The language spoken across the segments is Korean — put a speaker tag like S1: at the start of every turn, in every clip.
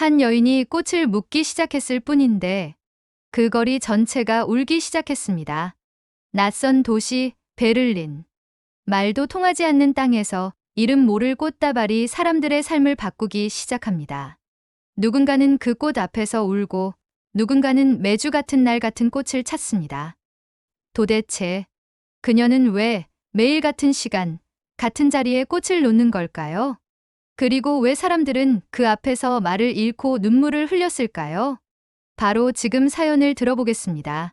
S1: 한 여인이 꽃을 묻기 시작했을 뿐인데 그 거리 전체가 울기 시작했습니다. 낯선 도시 베를린. 말도 통하지 않는 땅에서 이름 모를 꽃다발이 사람들의 삶을 바꾸기 시작합니다. 누군가는 그 꽃 앞에서 울고 누군가는 매주 같은 날 같은 꽃을 찾습니다. 도대체 그녀는 왜 매일 같은 시간, 같은 자리에 꽃을 놓는 걸까요? 그리고 왜 사람들은 그 앞에서 말을 잃고 눈물을 흘렸을까요? 바로 지금 사연을 들어보겠습니다.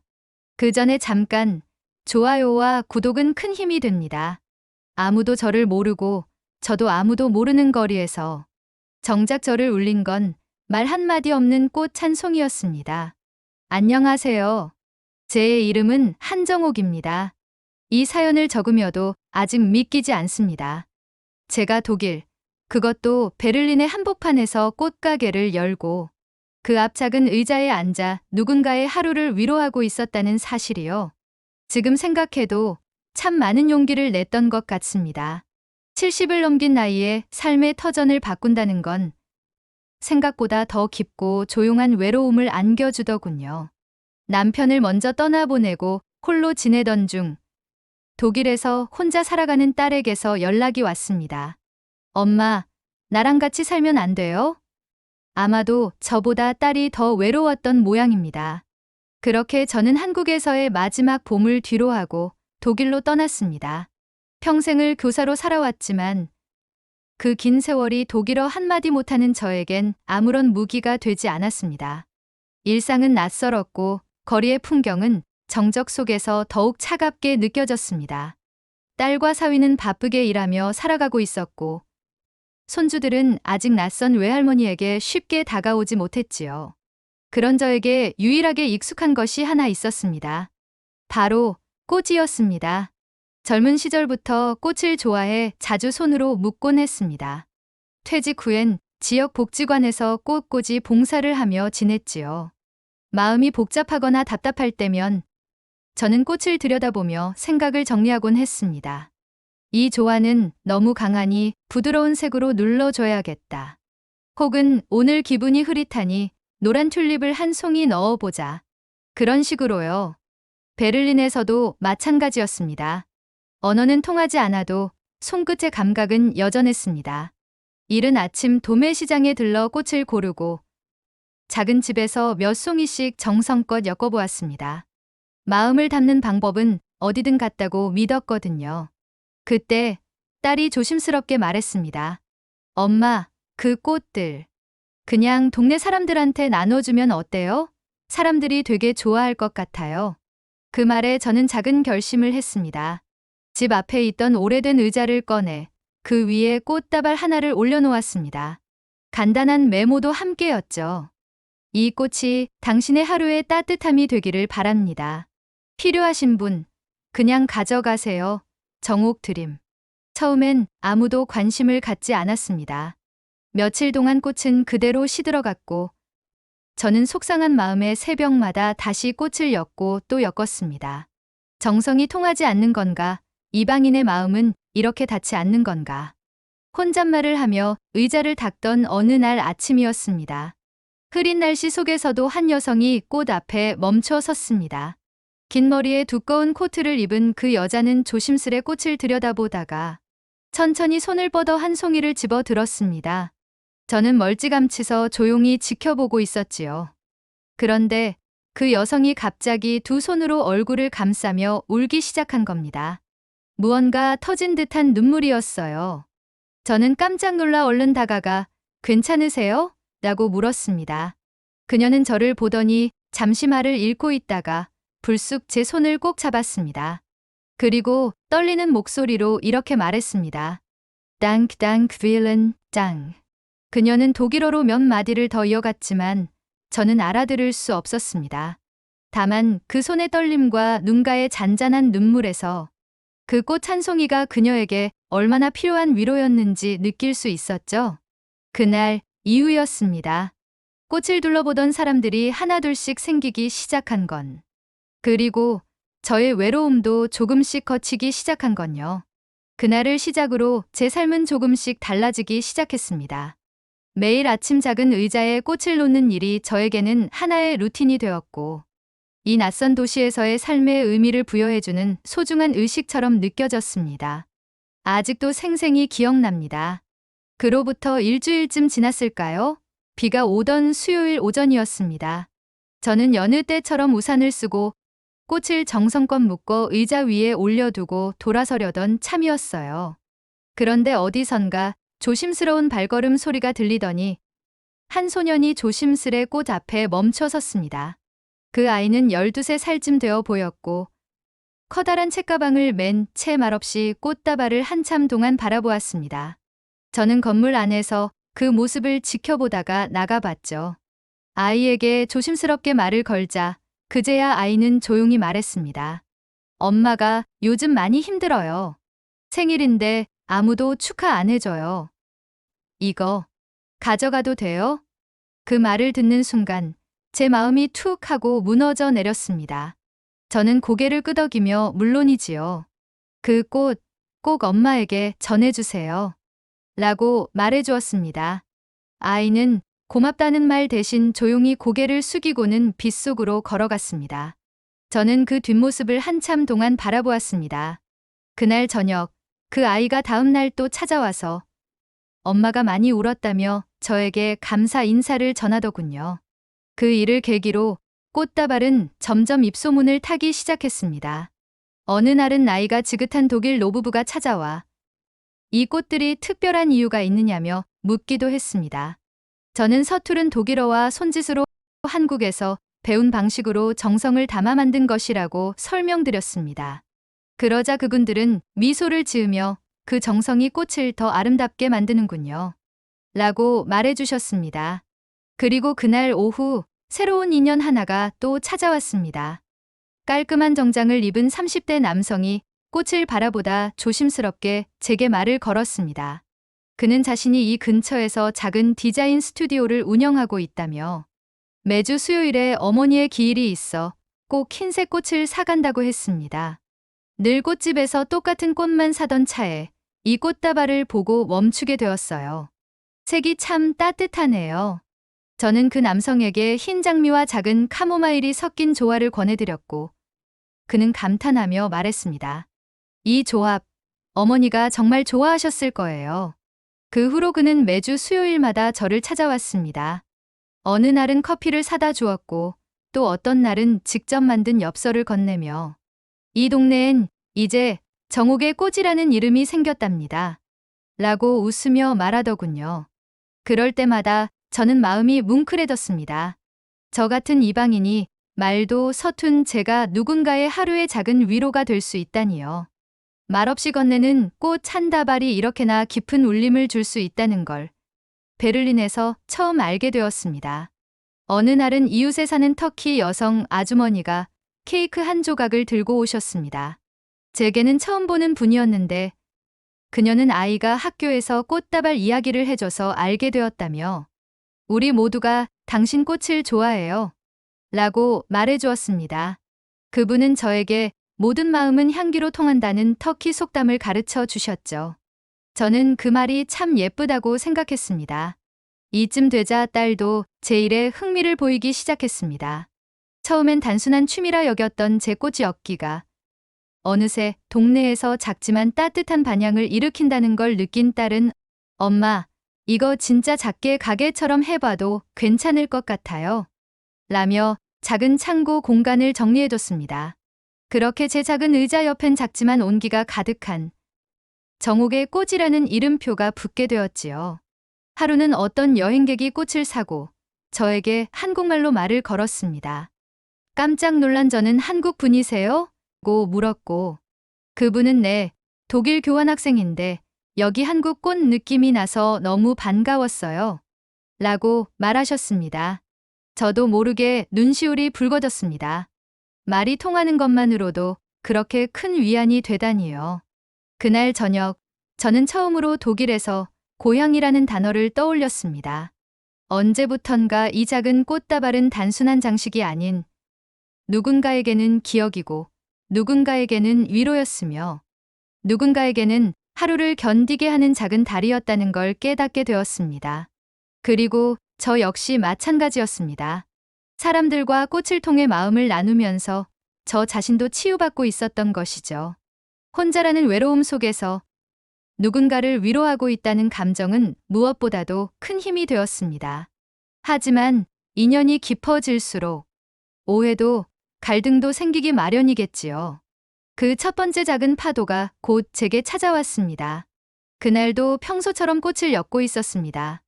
S1: 그 전에 잠깐 좋아요와 구독은 큰 힘이 됩니다. 아무도 저를 모르고 저도 아무도 모르는 거리에서 정작 저를 울린 건 말 한마디 없는 꽃 한 송이였습니다. 안녕하세요. 제 이름은 한정옥입니다. 이 사연을 적으며도 아직 믿기지 않습니다. 제가 독일, 그것도 베를린의 한복판에서 꽃가게를 열고 그 앞 작은 의자에 앉아 누군가의 하루를 위로하고 있었다는 사실이요. 지금 생각해도 참 많은 용기를 냈던 것 같습니다. 70을 넘긴 나이에 삶의 터전을 바꾼다는 건 생각보다 더 깊고 조용한 외로움을 안겨주더군요. 남편을 먼저 떠나보내고 홀로 지내던 중 독일에서 혼자 살아가는 딸에게서 연락이 왔습니다. 엄마, 나랑 같이 살면 안 돼요? 아마도 저보다 딸이 더 외로웠던 모양입니다. 그렇게 저는 한국에서의 마지막 봄을 뒤로하고 독일로 떠났습니다. 평생을 교사로 살아왔지만 그 긴 세월이 독일어 한마디 못하는 저에겐 아무런 무기가 되지 않았습니다. 일상은 낯설었고 거리의 풍경은 정적 속에서 더욱 차갑게 느껴졌습니다. 딸과 사위는 바쁘게 일하며 살아가고 있었고 손주들은 아직 낯선 외할머니에게 쉽게 다가오지 못했지요. 그런 저에게 유일하게 익숙한 것이 하나 있었습니다. 바로 꽃이었습니다. 젊은 시절부터 꽃을 좋아해 자주 손으로 묻곤 했습니다. 퇴직 후엔 지역 복지관에서 꽃꽂이 봉사를 하며 지냈지요. 마음이 복잡하거나 답답할 때면 저는 꽃을 들여다보며 생각을 정리하곤 했습니다. 이 조화는 너무 강하니 부드러운 색으로 눌러줘야겠다. 혹은 오늘 기분이 흐릿하니 노란 튤립을 한 송이 넣어보자. 그런 식으로요. 베를린에서도 마찬가지였습니다. 언어는 통하지 않아도 손끝의 감각은 여전했습니다. 이른 아침 도매시장에 들러 꽃을 고르고 작은 집에서 몇 송이씩 정성껏 엮어보았습니다. 마음을 담는 방법은 어디든 같다고 믿었거든요. 그때 딸이 조심스럽게 말했습니다. 엄마, 그 꽃들 그냥 동네 사람들한테 나눠주면 어때요? 사람들이 되게 좋아할 것 같아요. 그 말에 저는 작은 결심을 했습니다. 집 앞에 있던 오래된 의자를 꺼내 그 위에 꽃다발 하나를 올려놓았습니다. 간단한 메모도 함께였죠. 이 꽃이 당신의 하루의 따뜻함이 되기를 바랍니다. 필요하신 분, 그냥 가져가세요. 정옥 드림. 처음엔 아무도 관심을 갖지 않았습니다. 며칠 동안 꽃은 그대로 시들어갔고 저는 속상한 마음에 새벽마다 다시 꽃을 엮고 또 엮었습니다. 정성이 통하지 않는 건가? 이방인의 마음은 이렇게 닿지 않는 건가? 혼잣말을 하며 의자를 닦던 어느 날 아침이었습니다. 흐린 날씨 속에서도 한 여성이 꽃 앞에 멈춰 섰습니다. 긴 머리에 두꺼운 코트를 입은 그 여자는 조심스레 꽃을 들여다보다가 천천히 손을 뻗어 한 송이를 집어 들었습니다. 저는 멀찌감치서 조용히 지켜보고 있었지요. 그런데 그 여성이 갑자기 두 손으로 얼굴을 감싸며 울기 시작한 겁니다. 무언가 터진 듯한 눈물이었어요. 저는 깜짝 놀라 얼른 다가가 괜찮으세요? 라고 물었습니다. 그녀는 저를 보더니 잠시 말을 잃고 있다가 불쑥 제 손을 꼭 잡았습니다. 그리고 떨리는 목소리로 이렇게 말했습니다. Dank, dank, vielen Dank. 그녀는 독일어로 몇 마디를 더 이어갔지만 저는 알아들을 수 없었습니다. 다만 그 손의 떨림과 눈가의 잔잔한 눈물에서 그 꽃 한 송이가 그녀에게 얼마나 필요한 위로였는지 느낄 수 있었죠. 그날 이후였습니다. 꽃을 둘러보던 사람들이 하나둘씩 생기기 시작한 건. 그리고 저의 외로움도 조금씩 걷히기 시작한 건요. 그날을 시작으로 제 삶은 조금씩 달라지기 시작했습니다. 매일 아침 작은 의자에 꽃을 놓는 일이 저에게는 하나의 루틴이 되었고, 이 낯선 도시에서의 삶의 의미를 부여해주는 소중한 의식처럼 느껴졌습니다. 아직도 생생히 기억납니다. 그로부터 일주일쯤 지났을까요? 비가 오던 수요일 오전이었습니다. 저는 여느 때처럼 우산을 쓰고 꽃을 정성껏 묶어 의자 위에 올려두고 돌아서려던 참이었어요. 그런데 어디선가 조심스러운 발걸음 소리가 들리더니 한 소년이 조심스레 꽃 앞에 멈춰 섰습니다. 그 아이는 12살쯤 되어 보였고 커다란 책가방을 맨 채 말없이 꽃다발을 한참 동안 바라보았습니다. 저는 건물 안에서 그 모습을 지켜보다가 나가봤죠. 아이에게 조심스럽게 말을 걸자 그제야 아이는 조용히 말했습니다. 엄마가 요즘 많이 힘들어요. 생일인데 아무도 축하 안 해줘요. 이거 가져가도 돼요? 그 말을 듣는 순간 제 마음이 툭 하고 무너져 내렸습니다. 저는 고개를 끄덕이며 물론이지요. 그 꽃 꼭 엄마에게 전해주세요. 라고 말해주었습니다. 아이는 고맙다는 말 대신 조용히 고개를 숙이고는 빗속으로 걸어갔습니다. 저는 그 뒷모습을 한참 동안 바라보았습니다. 그날 저녁, 그 아이가 다음 날 또 찾아와서 엄마가 많이 울었다며 저에게 감사 인사를 전하더군요. 그 일을 계기로 꽃다발은 점점 입소문을 타기 시작했습니다. 어느 날은 나이가 지긋한 독일 노부부가 찾아와 이 꽃들이 특별한 이유가 있느냐며 묻기도 했습니다. 저는 서투른 독일어와 손짓으로 한국에서 배운 방식으로 정성을 담아 만든 것이라고 설명드렸습니다. 그러자 그분들은 미소를 지으며 그 정성이 꽃을 더 아름답게 만드는군요. 라고 말해주셨습니다. 그리고 그날 오후 새로운 인연 하나가 또 찾아왔습니다. 깔끔한 정장을 입은 30대 남성이 꽃을 바라보다 조심스럽게 제게 말을 걸었습니다. 그는 자신이 이 근처에서 작은 디자인 스튜디오를 운영하고 있다며 매주 수요일에 어머니의 기일이 있어 꼭 흰색 꽃을 사간다고 했습니다. 늘 꽃집에서 똑같은 꽃만 사던 차에 이 꽃다발을 보고 멈추게 되었어요. 색이 참 따뜻하네요. 저는 그 남성에게 흰 장미와 작은 카모마일이 섞인 조화를 권해드렸고 그는 감탄하며 말했습니다. 이 조합, 어머니가 정말 좋아하셨을 거예요. 그 후로 그는 매주 수요일마다 저를 찾아왔습니다. 어느 날은 커피를 사다 주었고 또 어떤 날은 직접 만든 엽서를 건네며 이 동네엔 이제 정옥의 꽃이라는 이름이 생겼답니다. 라고 웃으며 말하더군요. 그럴 때마다 저는 마음이 뭉클해졌습니다. 저 같은 이방인이 말도 서툰 제가 누군가의 하루의 작은 위로가 될 수 있다니요. 말없이 건네는 꽃 한 다발이 이렇게나 깊은 울림을 줄 수 있다는 걸 베를린에서 처음 알게 되었습니다. 어느 날은 이웃에 사는 터키 여성 아주머니가 케이크 한 조각을 들고 오셨습니다. 제게는 처음 보는 분이었는데 그녀는 아이가 학교에서 꽃다발 이야기를 해줘서 알게 되었다며 우리 모두가 당신 꽃을 좋아해요. 라고 말해주었습니다. 그분은 저에게 모든 마음은 향기로 통한다는 터키 속담을 가르쳐 주셨죠. 저는 그 말이 참 예쁘다고 생각했습니다. 이쯤 되자 딸도 제 일에 흥미를 보이기 시작했습니다. 처음엔 단순한 취미라 여겼던 제 꽃이 엮기가 어느새 동네에서 작지만 따뜻한 반향을 일으킨다는 걸 느낀 딸은 엄마, 이거 진짜 작게 가게처럼 해봐도 괜찮을 것 같아요. 라며 작은 창고 공간을 정리해뒀습니다. 그렇게 제 작은 의자 옆엔 작지만 온기가 가득한 정옥의 꽃이라는 이름표가 붙게 되었지요. 하루는 어떤 여행객이 꽃을 사고 저에게 한국말로 말을 걸었습니다. 깜짝 놀란 저는 한국 분이세요? 고 물었고 그분은 네, 독일 교환학생인데 여기 한국 꽃 느낌이 나서 너무 반가웠어요. 라고 말하셨습니다. 저도 모르게 눈시울이 붉어졌습니다. 말이 통하는 것만으로도 그렇게 큰 위안이 되다니요. 그날 저녁, 저는 처음으로 독일에서 고향이라는 단어를 떠올렸습니다. 언제부턴가 이 작은 꽃다발은 단순한 장식이 아닌 누군가에게는 기억이고 누군가에게는 위로였으며 누군가에게는 하루를 견디게 하는 작은 달이었다는 걸 깨닫게 되었습니다. 그리고 저 역시 마찬가지였습니다. 사람들과 꽃을 통해 마음을 나누면서 저 자신도 치유받고 있었던 것이죠. 혼자라는 외로움 속에서 누군가를 위로하고 있다는 감정은 무엇보다도 큰 힘이 되었습니다. 하지만 인연이 깊어질수록 오해도 갈등도 생기기 마련이겠지요. 그 첫 번째 작은 파도가 곧 제게 찾아왔습니다. 그날도 평소처럼 꽃을 엮고 있었습니다.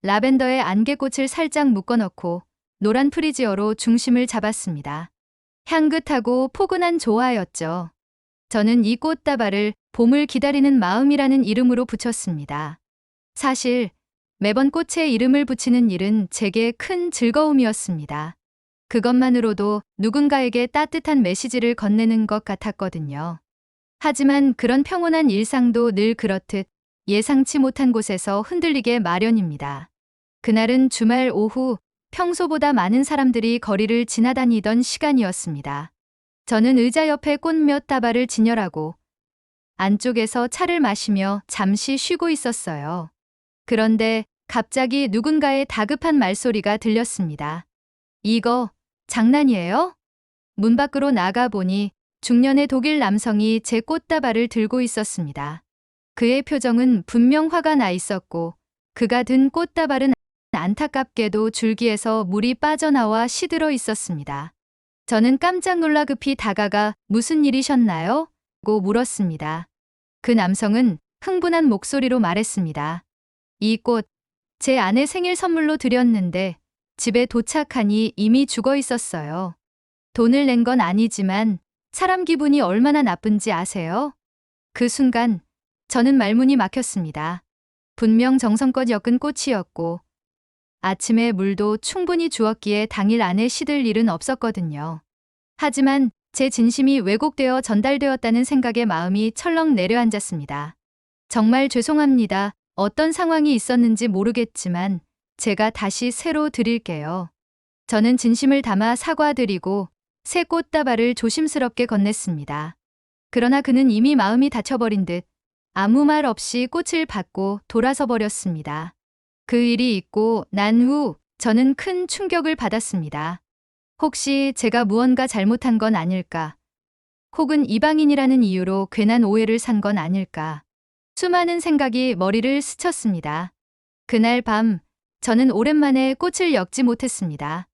S1: 라벤더에 안개꽃을 살짝 묶어넣고 노란 프리지어로 중심을 잡았습니다. 향긋하고 포근한 조화였죠. 저는 이 꽃다발을 봄을 기다리는 마음이라는 이름으로 붙였습니다. 사실 매번 꽃에 이름을 붙이는 일은 제게 큰 즐거움이었습니다. 그것만으로도 누군가에게 따뜻한 메시지를 건네는 것 같았거든요. 하지만 그런 평온한 일상도 늘 그렇듯 예상치 못한 곳에서 흔들리게 마련입니다. 그날은 주말 오후 평소보다 많은 사람들이 거리를 지나다니던 시간이었습니다. 저는 의자 옆에 꽃 몇 다발을 진열하고 안쪽에서 차를 마시며 잠시 쉬고 있었어요. 그런데 갑자기 누군가의 다급한 말소리가 들렸습니다. 이거 장난이에요? 문 밖으로 나가보니 중년의 독일 남성이 제 꽃다발을 들고 있었습니다. 그의 표정은 분명 화가 나 있었고 그가 든 꽃다발은 안타깝게도 줄기에서 물이 빠져나와 시들어 있었습니다. 저는 깜짝 놀라 급히 다가가 무슨 일이셨나요? 고 물었습니다. 그 남성은 흥분한 목소리로 말했습니다. 이 꽃, 제 아내 생일 선물로 드렸는데 집에 도착하니 이미 죽어 있었어요. 돈을 낸 건 아니지만 사람 기분이 얼마나 나쁜지 아세요? 그 순간 저는 말문이 막혔습니다. 분명 정성껏 엮은 꽃이었고 아침에 물도 충분히 주었기에 당일 안에 시들 일은 없었거든요. 하지만 제 진심이 왜곡되어 전달되었다는 생각에 마음이 철렁 내려앉았습니다. 정말 죄송합니다. 어떤 상황이 있었는지 모르겠지만 제가 다시 새로 드릴게요. 저는 진심을 담아 사과드리고 새 꽃다발을 조심스럽게 건넸습니다. 그러나 그는 이미 마음이 닫혀버린 듯 아무 말 없이 꽃을 받고 돌아서 버렸습니다. 그 일이 있고 난 후 저는 큰 충격을 받았습니다. 혹시 제가 무언가 잘못한 건 아닐까? 혹은 이방인이라는 이유로 괜한 오해를 산 건 아닐까? 수많은 생각이 머리를 스쳤습니다. 그날 밤 저는 오랜만에 꽃을 엮지 못했습니다.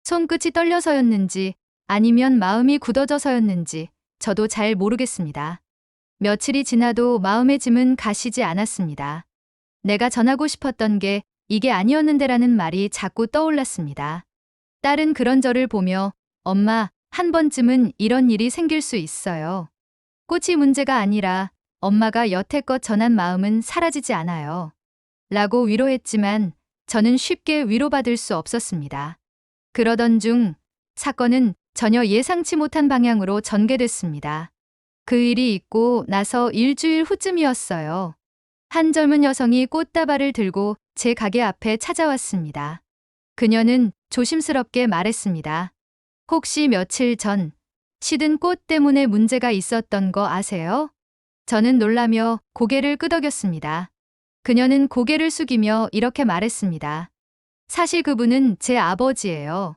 S1: 손끝이 떨려서였는지 아니면 마음이 굳어져서였는지 저도 잘 모르겠습니다. 며칠이 지나도 마음의 짐은 가시지 않았습니다. 내가 전하고 싶었던 게 이게 아니었는데라는 말이 자꾸 떠올랐습니다. 딸은 그런 저를 보며 엄마, 한 번쯤은 이런 일이 생길 수 있어요. 꽃이 문제가 아니라 엄마가 여태껏 전한 마음은 사라지지 않아요. 라고 위로했지만 저는 쉽게 위로받을 수 없었습니다. 그러던 중 사건은 전혀 예상치 못한 방향으로 전개됐습니다. 그 일이 있고 나서 일주일 후쯤이었어요. 한 젊은 여성이 꽃다발을 들고 제 가게 앞에 찾아왔습니다. 그녀는 조심스럽게 말했습니다. 혹시 며칠 전 시든 꽃 때문에 문제가 있었던 거 아세요? 저는 놀라며 고개를 끄덕였습니다. 그녀는 고개를 숙이며 이렇게 말했습니다. 사실 그분은 제 아버지예요.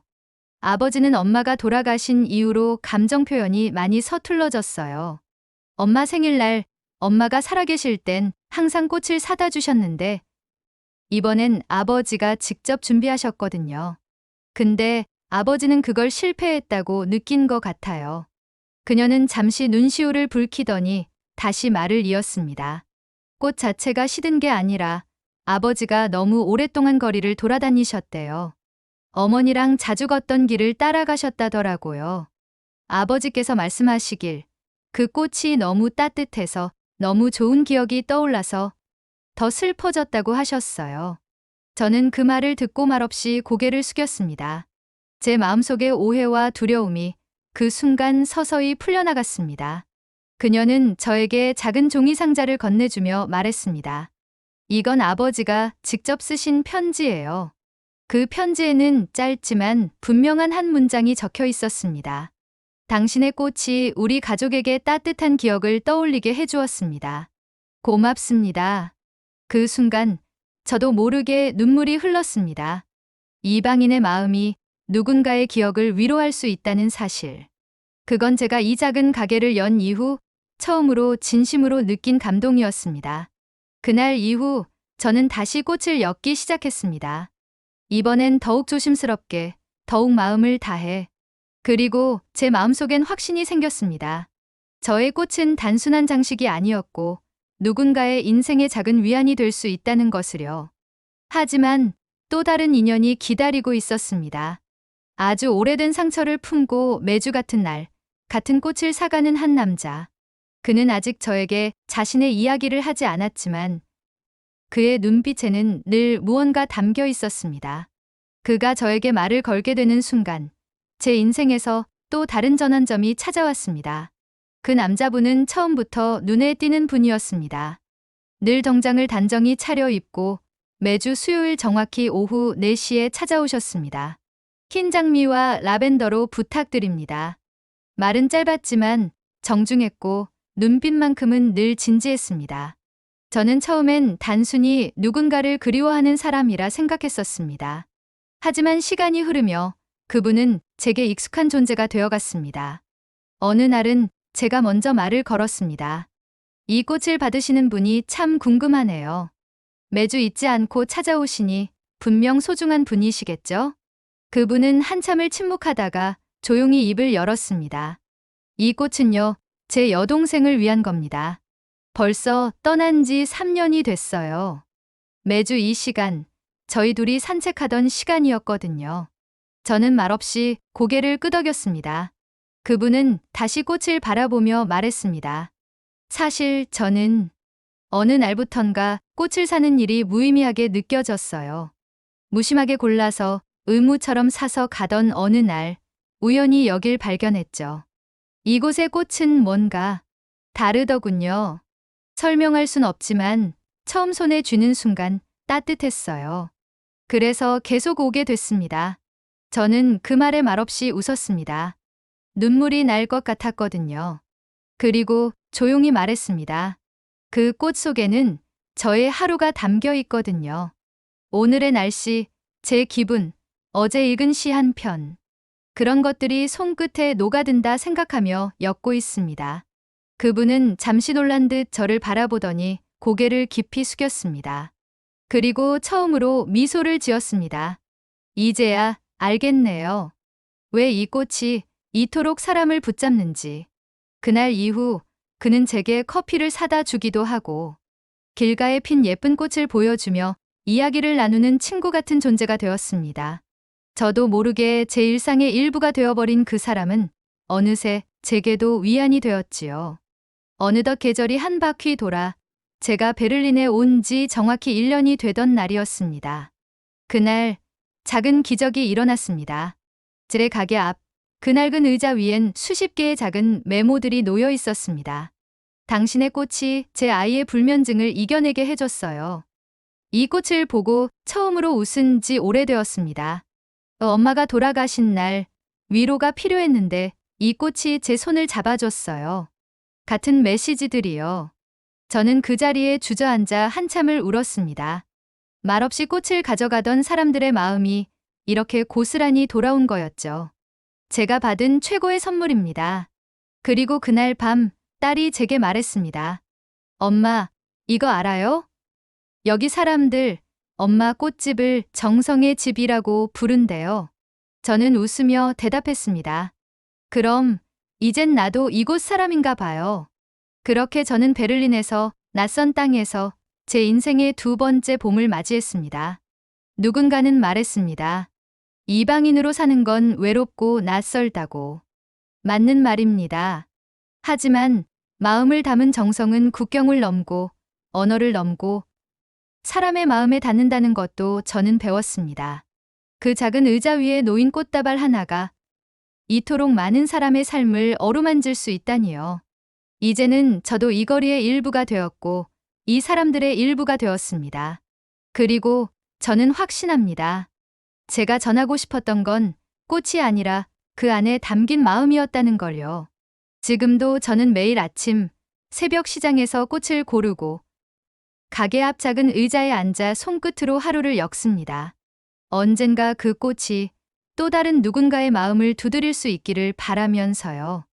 S1: 아버지는 엄마가 돌아가신 이후로 감정 표현이 많이 서툴러졌어요. 엄마 생일날 엄마가 살아계실 땐 항상 꽃을 사다 주셨는데 이번엔 아버지가 직접 준비하셨거든요. 근데 아버지는 그걸 실패했다고 느낀 것 같아요. 그녀는 잠시 눈시울을 붉히더니 다시 말을 이었습니다. 꽃 자체가 시든 게 아니라 아버지가 너무 오랫동안 거리를 돌아다니셨대요. 어머니랑 자주 걷던 길을 따라가셨다더라고요. 아버지께서 말씀하시길 그 꽃이 너무 따뜻해서 너무 좋은 기억이 떠올라서 더 슬퍼졌다고 하셨어요. 저는 그 말을 듣고 말없이 고개를 숙였습니다. 제 마음속의 오해와 두려움이 그 순간 서서히 풀려나갔습니다. 그녀는 저에게 작은 종이 상자를 건네주며 말했습니다. 이건 아버지가 직접 쓰신 편지예요. 그 편지에는 짧지만 분명한 한 문장이 적혀 있었습니다. 당신의 꽃이 우리 가족에게 따뜻한 기억을 떠올리게 해주었습니다. 고맙습니다. 그 순간 저도 모르게 눈물이 흘렀습니다. 이방인의 마음이 누군가의 기억을 위로할 수 있다는 사실. 그건 제가 이 작은 가게를 연 이후 처음으로 진심으로 느낀 감동이었습니다. 그날 이후 저는 다시 꽃을 엮기 시작했습니다. 이번엔 더욱 조심스럽게, 더욱 마음을 다해. 그리고 제 마음속엔 확신이 생겼습니다. 저의 꽃은 단순한 장식이 아니었고 누군가의 인생의 작은 위안이 될 수 있다는 것을요. 하지만 또 다른 인연이 기다리고 있었습니다. 아주 오래된 상처를 품고 매주 같은 날, 같은 꽃을 사가는 한 남자. 그는 아직 저에게 자신의 이야기를 하지 않았지만 그의 눈빛에는 늘 무언가 담겨 있었습니다. 그가 저에게 말을 걸게 되는 순간, 제 인생에서 또 다른 전환점이 찾아왔습니다. 그 남자분은 처음부터 눈에 띄는 분이었습니다. 늘 정장을 단정히 차려입고 매주 수요일 정확히 오후 4시에 찾아오셨습니다. 흰 장미와 라벤더로 부탁드립니다. 말은 짧았지만 정중했고 눈빛만큼은 늘 진지했습니다. 저는 처음엔 단순히 누군가를 그리워하는 사람이라 생각했었습니다. 하지만 시간이 흐르며 그분은 제게 익숙한 존재가 되어갔습니다. 어느 날은 제가 먼저 말을 걸었습니다. 이 꽃을 받으시는 분이 참 궁금하네요. 매주 잊지 않고 찾아오시니 분명 소중한 분이시겠죠? 그분은 한참을 침묵하다가 조용히 입을 열었습니다. 이 꽃은요, 제 여동생을 위한 겁니다. 벌써 떠난 지 3년이 됐어요. 매주 이 시간, 저희 둘이 산책하던 시간이었거든요. 저는 말없이 고개를 끄덕였습니다. 그분은 다시 꽃을 바라보며 말했습니다. 사실 저는 어느 날부턴가 꽃을 사는 일이 무의미하게 느껴졌어요. 무심하게 골라서 의무처럼 사서 가던 어느 날 우연히 여길 발견했죠. 이곳의 꽃은 뭔가 다르더군요. 설명할 순 없지만 처음 손에 쥐는 순간 따뜻했어요. 그래서 계속 오게 됐습니다. 저는 그 말에 말없이 웃었습니다. 눈물이 날 것 같았거든요. 그리고 조용히 말했습니다. 그 꽃 속에는 저의 하루가 담겨 있거든요. 오늘의 날씨, 제 기분, 어제 읽은 시 한 편. 그런 것들이 손끝에 녹아든다 생각하며 엮고 있습니다. 그분은 잠시 놀란 듯 저를 바라보더니 고개를 깊이 숙였습니다. 그리고 처음으로 미소를 지었습니다. 이제야 알겠네요. 왜 이 꽃이 이토록 사람을 붙잡는지. 그날 이후 그는 제게 커피를 사다 주기도 하고 길가에 핀 예쁜 꽃을 보여주며 이야기를 나누는 친구 같은 존재가 되었습니다. 저도 모르게 제 일상의 일부가 되어버린 그 사람은 어느새 제게도 위안이 되었지요. 어느덧 계절이 한 바퀴 돌아 제가 베를린에 온 지 정확히 1년이 되던 날이었습니다. 그날 작은 기적이 일어났습니다. 제 가게 앞 그 낡은 의자 위엔 수십 개의 작은 메모들이 놓여 있었습니다. 당신의 꽃이 제 아이의 불면증을 이겨내게 해줬어요. 이 꽃을 보고 처음으로 웃은 지 오래되었습니다. 엄마가 돌아가신 날 위로가 필요했는데 이 꽃이 제 손을 잡아줬어요. 같은 메시지들이요. 저는 그 자리에 주저앉아 한참을 울었습니다. 말없이 꽃을 가져가던 사람들의 마음이 이렇게 고스란히 돌아온 거였죠. 제가 받은 최고의 선물입니다. 그리고 그날 밤 딸이 제게 말했습니다. 엄마, 이거 알아요? 여기 사람들 엄마 꽃집을 정성의 집이라고 부른대요. 저는 웃으며 대답했습니다. 그럼 이젠 나도 이곳 사람인가 봐요. 그렇게 저는 베를린에서 낯선 땅에서 제 인생의 두 번째 봄을 맞이했습니다. 누군가는 말했습니다. 이방인으로 사는 건 외롭고 낯설다고. 맞는 말입니다. 하지만 마음을 담은 정성은 국경을 넘고 언어를 넘고 사람의 마음에 닿는다는 것도 저는 배웠습니다. 그 작은 의자 위에 놓인 꽃다발 하나가 이토록 많은 사람의 삶을 어루만질 수 있다니요. 이제는 저도 이 거리의 일부가 되었고 이 사람들의 일부가 되었습니다. 그리고 저는 확신합니다. 제가 전하고 싶었던 건 꽃이 아니라 그 안에 담긴 마음이었다는 걸요. 지금도 저는 매일 아침 새벽 시장에서 꽃을 고르고 가게 앞 작은 의자에 앉아 손끝으로 하루를 엮습니다. 언젠가 그 꽃이 또 다른 누군가의 마음을 두드릴 수 있기를 바라면서요.